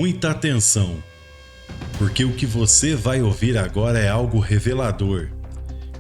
muita atenção, porque o que você vai ouvir agora é algo revelador.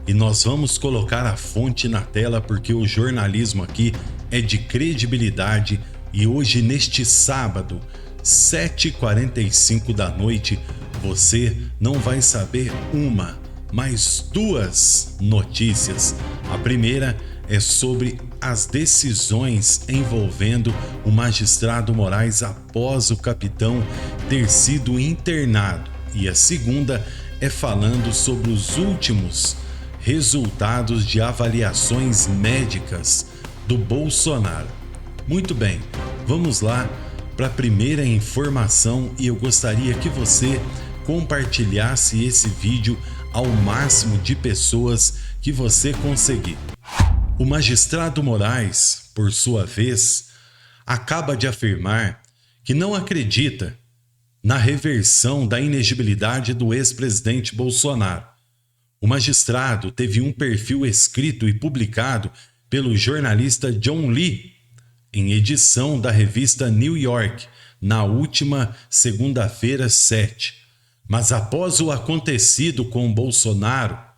E nós vamos colocar a fonte na tela porque o jornalismo aqui é de credibilidade e hoje, neste sábado, 7h45 da noite, você não vai saber uma, mas duas notícias. A primeira é sobre as decisões envolvendo o magistrado Moraes após o capitão ter sido internado. E a segunda é falando sobre os últimos resultados de avaliações médicas do Bolsonaro. Muito bem, vamos lá para a primeira informação e eu gostaria que você compartilhasse esse vídeo ao máximo de pessoas que você conseguir. O magistrado Moraes, por sua vez, acaba de afirmar que não acredita na reversão da inegibilidade do ex-presidente Bolsonaro. O magistrado teve um perfil escrito e publicado pelo jornalista John Lee, em edição da revista New York, na última segunda-feira 7. Mas após o acontecido com Bolsonaro,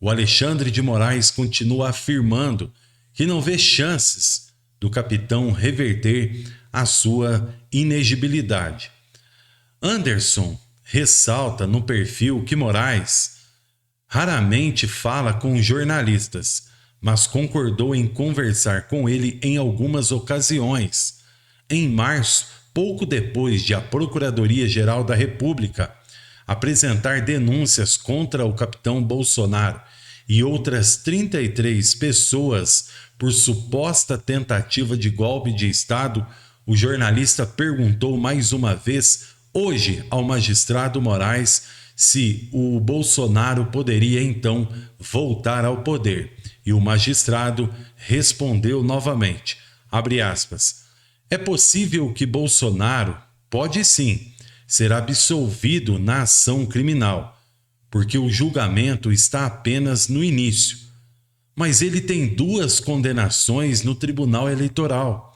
o Alexandre de Moraes continua afirmando que não vê chances do capitão reverter a sua inegibilidade. Anderson ressalta no perfil que Moraes raramente fala com jornalistas, mas concordou em conversar com ele em algumas ocasiões. Em março, pouco depois de a Procuradoria-Geral da República apresentar denúncias contra o capitão Bolsonaro e outras 33 pessoas por suposta tentativa de golpe de Estado, o jornalista perguntou mais uma vez hoje ao magistrado Moraes se o Bolsonaro poderia então voltar ao poder. E o magistrado respondeu novamente, abre aspas, é possível que Bolsonaro pode sim ser absolvido na ação criminal, porque o julgamento está apenas no início. Mas ele tem duas condenações no Tribunal Eleitoral,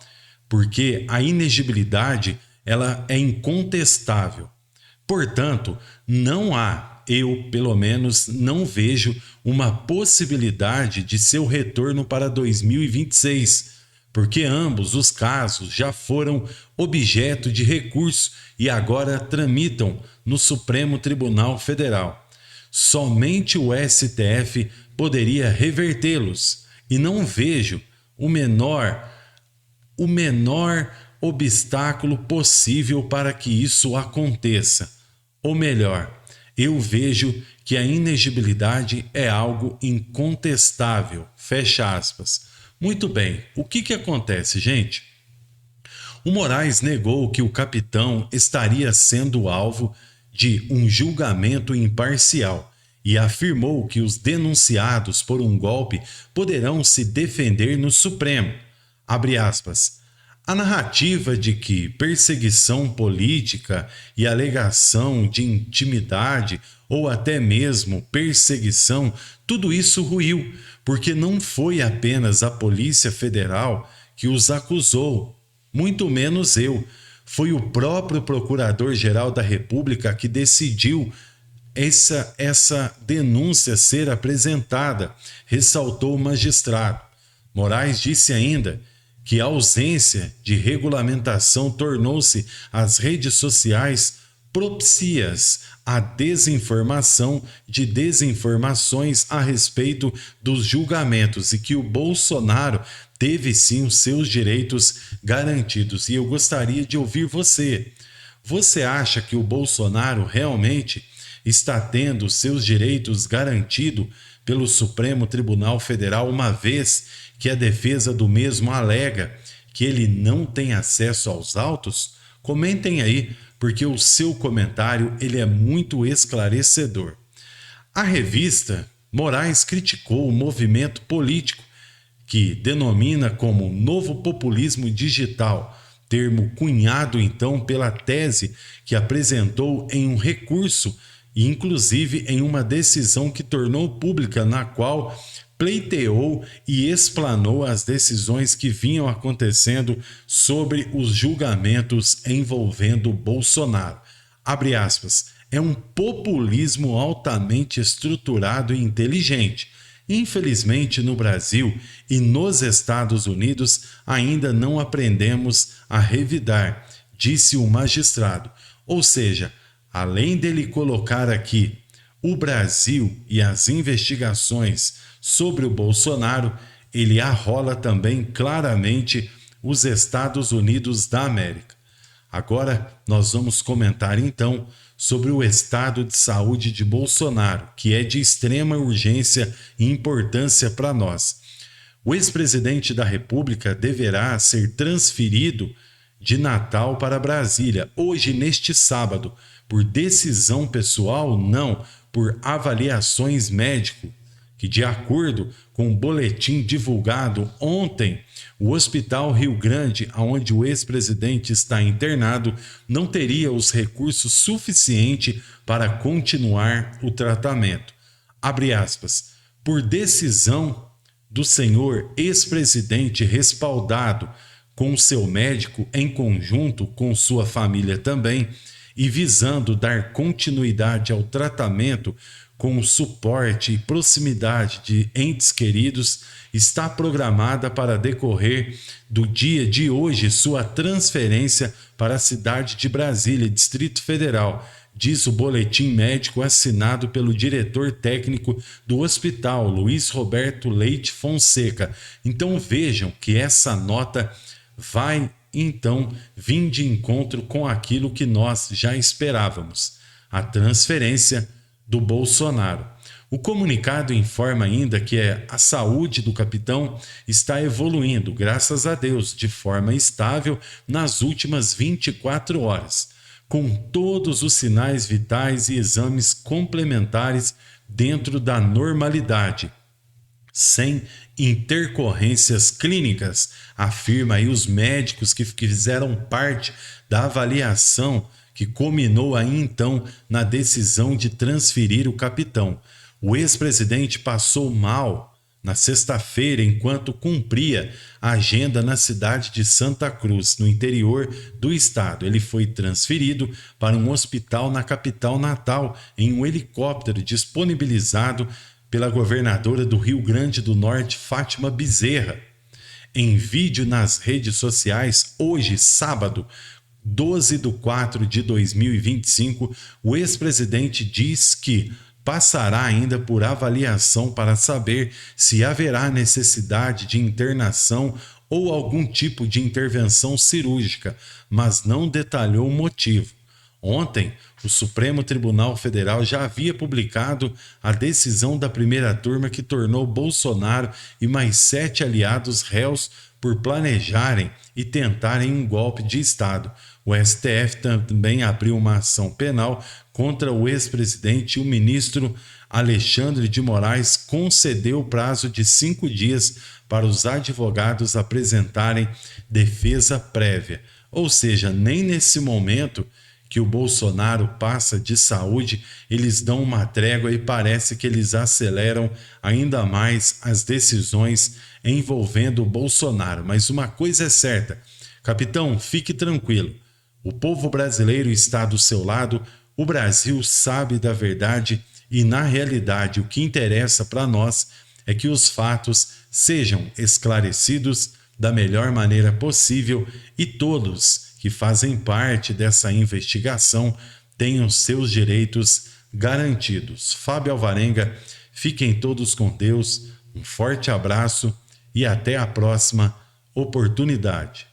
porque a inegibilidade ela é incontestável. Portanto, não há, eu pelo menos não vejo uma possibilidade de seu retorno para 2026, porque ambos os casos já foram objeto de recurso e agora tramitam no Supremo Tribunal Federal. Somente o STF poderia revertê-los e não vejo o menor obstáculo possível para que isso aconteça. Ou melhor, eu vejo que a inegibilidade é algo incontestável. Fecha aspas. Muito bem, o que acontece, gente? O Moraes negou que o capitão estaria sendo alvo de um julgamento imparcial e afirmou que os denunciados por um golpe poderão se defender no Supremo. Abre aspas. A narrativa de que perseguição política e alegação de intimidade ou até mesmo perseguição, tudo isso ruiu, porque não foi apenas a Polícia Federal que os acusou, muito menos eu. Foi o próprio Procurador-Geral da República que decidiu essa denúncia ser apresentada, ressaltou o magistrado. Moraes disse ainda que a ausência de regulamentação tornou-se as redes sociais propícias à desinformação de desinformações a respeito dos julgamentos e que o Bolsonaro teve sim os seus direitos garantidos. E eu gostaria de ouvir você. Você acha que o Bolsonaro realmente está tendo seus direitos garantidos pelo Supremo Tribunal Federal, uma vez que a defesa do mesmo alega que ele não tem acesso aos autos? Comentem aí, porque o seu comentário ele é muito esclarecedor. A revista Moraes criticou o movimento político que denomina como novo populismo digital, termo cunhado então pela tese que apresentou em um recurso e inclusive em uma decisão que tornou pública, na qual pleiteou e explanou as decisões que vinham acontecendo sobre os julgamentos envolvendo Bolsonaro. Abre aspas, é um populismo altamente estruturado e inteligente. Infelizmente, no Brasil e nos Estados Unidos ainda não aprendemos a revidar, disse o magistrado. Ou seja, além dele colocar aqui o Brasil e as investigações sobre o Bolsonaro, ele arrola também claramente os Estados Unidos da América. Agora nós vamos comentar então sobre o estado de saúde de Bolsonaro, que é de extrema urgência e importância para nós. O ex-presidente da República deverá ser transferido de Natal para Brasília, hoje neste sábado, por decisão pessoal, não, por avaliações médicas, que de acordo com o boletim divulgado ontem, o Hospital Rio Grande, onde o ex-presidente está internado, não teria os recursos suficientes para continuar o tratamento. Abre aspas, por decisão do senhor ex-presidente respaldado com seu médico em conjunto com sua família também, e visando dar continuidade ao tratamento com o suporte e proximidade de entes queridos, está programada para decorrer do dia de hoje sua transferência para a cidade de Brasília, Distrito Federal, diz o boletim médico assinado pelo diretor técnico do hospital, Luiz Roberto Leite Fonseca. Então vejam que essa nota vai então vir de encontro com aquilo que nós já esperávamos, a transferência do Bolsonaro. O comunicado informa ainda que a saúde do capitão está evoluindo, graças a Deus, de forma estável nas últimas 24 horas, com todos os sinais vitais e exames complementares dentro da normalidade, sem intercorrências clínicas, afirma aí os médicos que fizeram parte da avaliação que culminou aí então na decisão de transferir o capitão. O ex-presidente passou mal na sexta-feira enquanto cumpria a agenda na cidade de Santa Cruz, no interior do estado. Ele foi transferido para um hospital na capital natal em um helicóptero disponibilizado pela governadora do Rio Grande do Norte, Fátima Bezerra. Em vídeo nas redes sociais, hoje, sábado, 12/4/2025, o ex-presidente diz que passará ainda por avaliação para saber se haverá necessidade de internação ou algum tipo de intervenção cirúrgica, mas não detalhou o motivo. Ontem, o Supremo Tribunal Federal já havia publicado a decisão da primeira turma que tornou Bolsonaro e mais 7 aliados réus por planejarem e tentarem um golpe de Estado. O STF também abriu uma ação penal contra o ex-presidente e o ministro Alexandre de Moraes concedeu o prazo de 5 dias para os advogados apresentarem defesa prévia. Ou seja, nem nesse momento que o Bolsonaro passa de saúde, eles dão uma trégua e parece que eles aceleram ainda mais as decisões envolvendo o Bolsonaro. Mas uma coisa é certa, capitão, fique tranquilo, o povo brasileiro está do seu lado, o Brasil sabe da verdade e, na realidade, o que interessa para nós é que os fatos sejam esclarecidos da melhor maneira possível e todos que fazem parte dessa investigação tenham seus direitos garantidos. Fábio Alvarenga, fiquem todos com Deus, um forte abraço e até a próxima oportunidade.